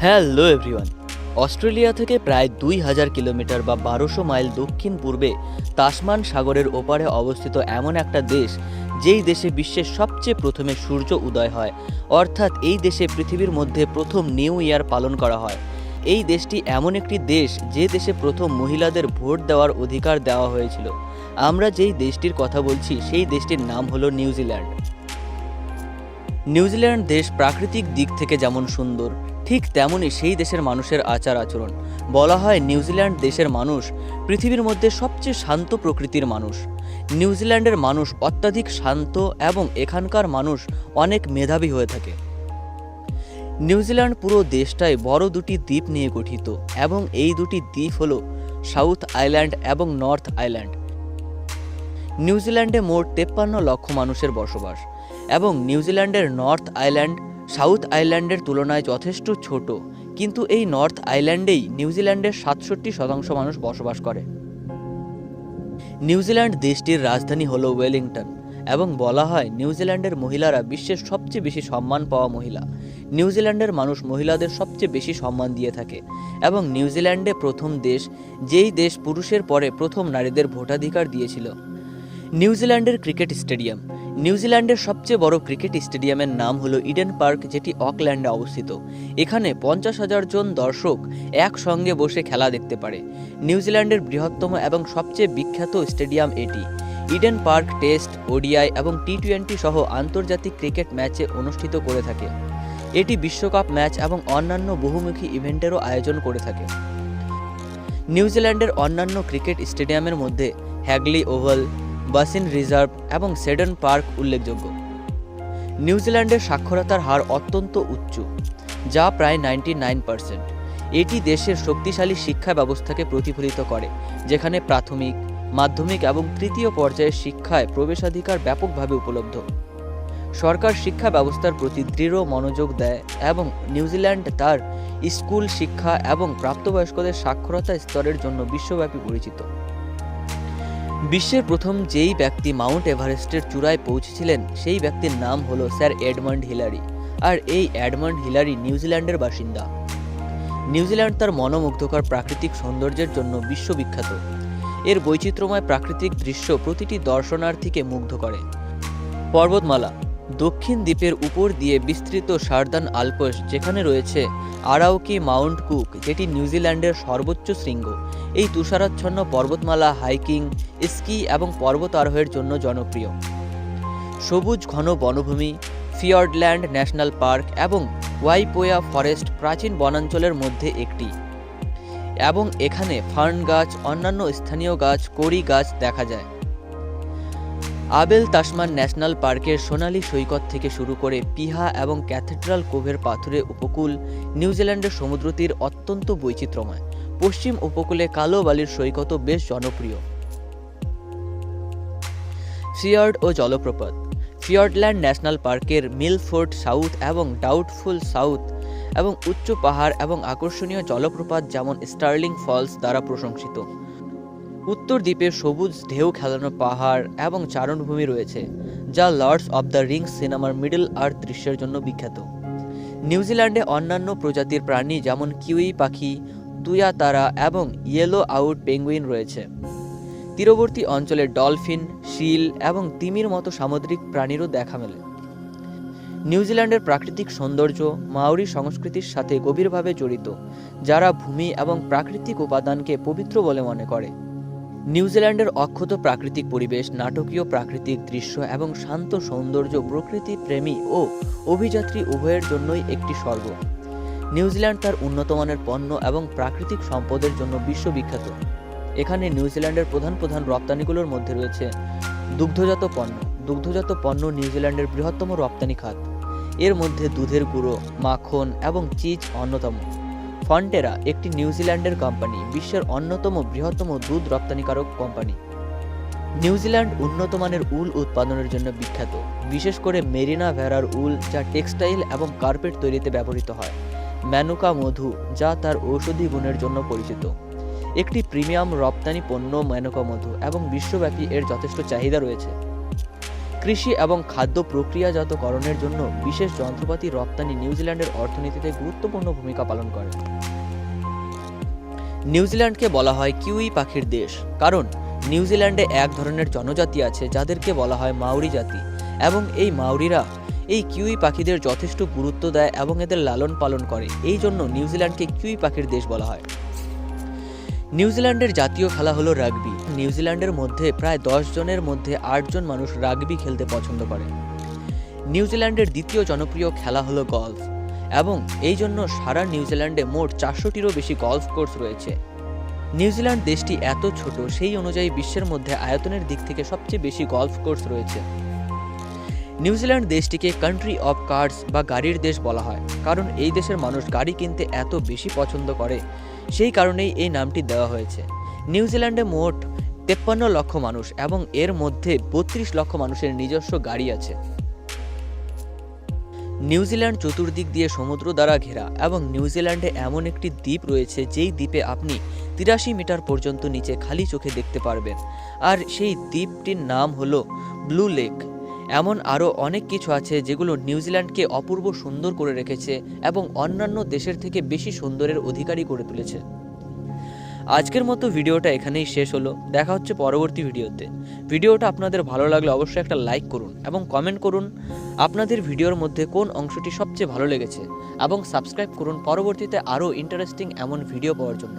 Hello everyone. Australia থেকে প্রায় ২,০০০ kilometre বা ১২০০ মাইল দক্ষিণ পূর্বে তাসমান সাগরের ওপারে অবস্থিত এমন একটা দেশ, যেই দেশে বিশ্বের সবচেয়ে প্রথমে সূর্য উদয় হয়, অর্থাৎ এই দেশে পৃথিবীর মধ্যে প্রথম নিউ ইয়ার পালন করা হয়। এই দেশটি এমন একটি দেশ যে দেশে প্রথম মহিলাদের ভোট দেওয়ার অধিকার দেওয়া হয়েছিল। আমরা যেই দেশটির কথা বলছি সেই দেশটির নাম হলো নিউজিল্যান্ড। নিউজিল্যান্ড দেশ প্রাকৃতিক দিক থেকে যেমন সুন্দর, ঠিক তেমনই সেই দেশের মানুষের আচার আচরণ। বলা হয় নিউজিল্যান্ড দেশের মানুষ পৃথিবীর মধ্যে সবচেয়ে শান্ত প্রকৃতির মানুষ। নিউজিল্যান্ডের মানুষ অত্যাধিক শান্ত এবং এখানকার মানুষ অনেক মেধাবী হয়ে থাকে। নিউজিল্যান্ড পুরো দেশটাই বড় দুটি দ্বীপ নিয়ে গঠিত এবং এই দুটি দ্বীপ হল সাউথ আইল্যান্ড এবং নর্থ আইল্যান্ড। নিউজিল্যান্ডে মোট ৫৩ লক্ষ মানুষের বসবাস এবং নিউজিল্যান্ডের নর্থ আইল্যান্ড সাউথ আইল্যান্ডের তুলনায় যথেষ্ট ছোট, কিন্তু এই নর্থ আইল্যান্ডেই নিউজিল্যান্ডের ৬৭% মানুষ বসবাস করে। নিউজিল্যান্ড দেশটির রাজধানী হলো ওয়েলিংটন এবং বলা হয় নিউজিল্যান্ডের মহিলারা বিশ্বের সবচেয়ে বেশি সম্মান পাওয়া মহিলা। নিউজিল্যান্ডের মানুষ মহিলাদের সবচেয়ে বেশি সম্মান দিয়ে থাকে এবং নিউজিল্যান্ডে প্রথম দেশ যেই দেশ পুরুষের পরে প্রথম নারীদের ভোটাধিকার দিয়েছিল। নিউজিল্যান্ডের ক্রিকেট স্টেডিয়াম। নিউজিল্যান্ডের সবচেয়ে বড় ক্রিকেট স্টেডিয়ামের নাম হলো ইডেন পার্ক, যেটি অকল্যান্ডে অবস্থিত। এখানে ৫০,০০০ জন দর্শক একসঙ্গে বসে খেলা দেখতে পারে। নিউজিল্যান্ডের বৃহত্তম এবং সবচেয়ে বিখ্যাত স্টেডিয়াম এটি। ইডেন পার্ক টেস্ট, ওডিআই এবং টি-20 সহ আন্তর্জাতিক ক্রিকেট ম্যাচে অনুষ্ঠিত করে থাকে। এটি বিশ্বকাপ ম্যাচ এবং অন্যান্য বহুমুখী ইভেন্টেরও আয়োজন করে থাকে। নিউজিল্যান্ডের অন্যান্য ক্রিকেট স্টেডিয়ামের মধ্যে হ্যাগলি ওভাল, বাসিন রিজার্ভ এবং সেডন পার্ক উল্লেখযোগ্য। নিউজিল্যান্ডের সাক্ষরতার হার অত্যন্ত উচ্চ, যা প্রায় 99%। এটি দেশের শক্তিশালী শিক্ষা ব্যবস্থাকে প্রতিফলিত করে, যেখানে প্রাথমিক, মাধ্যমিক এবং তৃতীয় পর্যায়ের শিক্ষায় প্রবেশাধিকার ব্যাপকভাবে উপলব্ধ। সরকার শিক্ষা ব্যবস্থার প্রতি দৃঢ় মনোযোগ দেয় এবং নিউজিল্যান্ড তার স্কুল শিক্ষা এবং প্রাপ্তবয়স্কদের সাক্ষরতা স্তরের জন্য বিশ্বব্যাপী পরিচিত। বিশ্বের প্রথম যেই ব্যক্তি মাউন্ট এভারেস্টের চূড়ায় পৌঁছেছিলেন সেই ব্যক্তির নাম হলো স্যার এডমান্ড হিলারি, আর এই এডমান্ড হিলারি নিউজিল্যান্ডের বাসিন্দা। নিউজিল্যান্ড তার মনোমুগ্ধকর প্রাকৃতিক সৌন্দর্যের জন্য বিশ্ববিখ্যাত। এর বৈচিত্র্যময় প্রাকৃতিক দৃশ্য প্রতিটি দর্শনার্থীকে মুগ্ধ করে। পর্বতমালা। দক্ষিণ দ্বীপের উপর দিয়ে বিস্তৃত সার্দার্ন আল্পস, যেখানে রয়েছে আরাউকি মাউন্ট কুক, যেটি নিউজিল্যান্ডের সর্বোচ্চ শৃঙ্গ। এই তুষারাচ্ছন্ন পর্বতমালা হাইকিং, স্কি এবং পর্বত আরোহণের জন্য জনপ্রিয়। সবুজ ঘন বনভূমি, ফিয়র্ডল্যান্ড ন্যাশনাল পার্ক এবং ওয়াইপোয়া ফরেস্ট প্রাচীন বনাঞ্চলের মধ্যে একটি, এবং এখানে ফার্ন গাছ, অন্যান্য স্থানীয় গাছ, কড়ি গাছ দেখা যায়। আবেল তাসমান ন্যাশনাল পার্কের সোনালী সৈকত থেকে শুরু করে পিহা এবং ক্যাথেড্রাল কোভের পাথুরে উপকূল নিউজিল্যান্ডের সমুদ্রতীর অত্যন্ত বৈচিত্র্যময়। পশ্চিম উপকূলে কালো বালির সৈকতও বেশ জনপ্রিয়। ফিয়র্ড ও জলপ্রপাত। ফিয়র্ডল্যান্ড ন্যাশনাল পার্কের মিলফোর্ড সাউথ এবং ডাউটফুল সাউথ এবং উচ্চ পাহাড় এবং আকর্ষণীয় জলপ্রপাত যেমন স্টার্লিং ফলস দ্বারা প্রশংসিত। উত্তর দ্বীপে সবুজ ঢেউ খেলানো পাহাড় এবং চারণভূমি রয়েছে, যা লর্ডস অব দ্য রিংস সিনেমার মিডল আর্থ দৃশ্যের জন্য বিখ্যাত। নিউজিল্যান্ডে অন্যান্য প্রজাতির প্রাণী যেমন কিউই পাখি, তুয়াতারা এবং ইয়েলো আউট পেঙ্গুইন রয়েছে। তীরবর্তী অঞ্চলে ডলফিন, শিল এবং তিমির মতো সামুদ্রিক প্রাণীরও দেখা মেলে। নিউজিল্যান্ডের প্রাকৃতিক সৌন্দর্য মাওরি সংস্কৃতির সাথে গভীরভাবে জড়িত, যারা ভূমি এবং প্রাকৃতিক উপাদানকে পবিত্র বলে মনে করে। নিউজিল্যান্ডের অক্ষত প্রাকৃতিক পরিবেশ, নাটকীয় প্রাকৃতিক দৃশ্য এবং শান্ত সৌন্দর্য প্রকৃতি প্রেমী ও অভিযাত্রী উভয়ের জন্যই একটি স্বর্গ। নিউজিল্যান্ড তার উন্নতমানের পণ্য এবং প্রাকৃতিক সম্পদের জন্য বিশ্ববিখ্যাত। এখানে নিউজিল্যান্ডের প্রধান প্রধান রপ্তানিগুলোর মধ্যে রয়েছে দুগ্ধজাত পণ্য। দুগ্ধজাত পণ্য নিউজিল্যান্ডের বৃহত্তম রপ্তানি খাত। এর মধ্যে দুধের গুঁড়ো, মাখন এবং চিজ অন্যতম। ফন্টেরা একটি নিউজিল্যান্ডের কোম্পানি, বিশ্বের অন্যতম বৃহত্তম দুধ রপ্তানিকারক কোম্পানি। নিউজিল্যান্ড উন্নত মানের উল উৎপাদনের জন্য বিখ্যাত, বিশেষ করে মেরিনা ভেড়ার উল, যা টেক্সটাইল এবং কার্পেট তৈরিতে ব্যবহৃত হয়। ম্যানুকা মধু, যা তার ঔষধি গুণের জন্য পরিচিত। একটি প্রিমিয়াম রপ্তানি পণ্য ম্যানুকা মধু এবং বিশ্বব্যাপী এর যথেষ্ট চাহিদা রয়েছে। কৃষি এবং খাদ্য প্রক্রিয়াজাতকরণের জন্য বিশেষ যন্ত্রপাতি রপ্তানি নিউজিল্যান্ডের অর্থনীতিতে গুরুত্বপূর্ণ ভূমিকা পালন করে। নিউজিল্যান্ডকে বলা হয় কিউই পাখির দেশ, কারণ নিউজিল্যান্ডে এক ধরনের জনজাতি আছে যাদেরকে বলা হয় মাউরি জাতি, এবং এই মাউরিরা এই কিউই পাখিদের যথেষ্ট গুরুত্ব দেয় এবং এদের লালন পালন করে। এই জন্য নিউজিল্যান্ডকে কিউই পাখির দেশ বলা হয়। নিউজিল্যান্ডের জাতীয় খেলা হলো রাগবি। নিউজিল্যান্ডের মধ্যে প্রায় 10 জনের মধ্যে 8 জন মানুষ রাগবি খেলতে পছন্দ করে। নিউজিল্যান্ডের দ্বিতীয় জনপ্রিয় খেলা হলো গলফ, এবং এই জন্য সারা নিউজিল্যান্ডে মোট 400টিরও বেশি গলফ কোর্স রয়েছে। নিউজিল্যান্ড দেশটি এত ছোট, সেই অনুযায়ী বিশ্বের মধ্যে আয়তনের দিক থেকে সবচেয়ে বেশি গলফ কোর্স রয়েছে। নিউজিল্যান্ড দেশটিকে কান্ট্রি অফ কার্স বা গাড়ির দেশ বলা হয়, কারণ এই দেশের মানুষ গাড়ি কিনতে এত বেশি পছন্দ করে, সেই কারণেই এই নামটি দেওয়া হয়েছে। নিউজিল্যান্ডে মোট 53 লক্ষ মানুষ এবং এর মধ্যে 32 লক্ষ মানুষের নিজস্ব গাড়ি আছে। নিউজিল্যান্ড চতুর্দিক দিয়ে সমুদ্র দ্বারা ঘেরা, এবং নিউজিল্যান্ডে এমন একটি দ্বীপ রয়েছে যেই দ্বীপে আপনি 83 মিটার পর্যন্ত নিচে খালি চোখে দেখতে পারবেন, আর সেই দ্বীপটির নাম হলো ব্লু লেক। এমন আরও অনেক কিছু আছে যেগুলো নিউজিল্যান্ডকে অপূর্ব সুন্দর করে রেখেছে এবং অন্যান্য দেশের থেকে বেশি সুন্দরের অধিকারী করে তুলেছে। আজকের মতো ভিডিওটা এখানেই শেষ হলো। দেখা হচ্ছে পরবর্তী ভিডিওতে। ভিডিওটা আপনাদের ভালো লাগলে অবশ্যই একটা লাইক করুন এবং কমেন্ট করুন আপনাদের ভিডিওর মধ্যে কোন অংশটি সবচেয়ে ভালো লেগেছে, এবং সাবস্ক্রাইব করুন পরবর্তীতে আরও ইন্টারেস্টিং এমন ভিডিও পাওয়ার জন্য।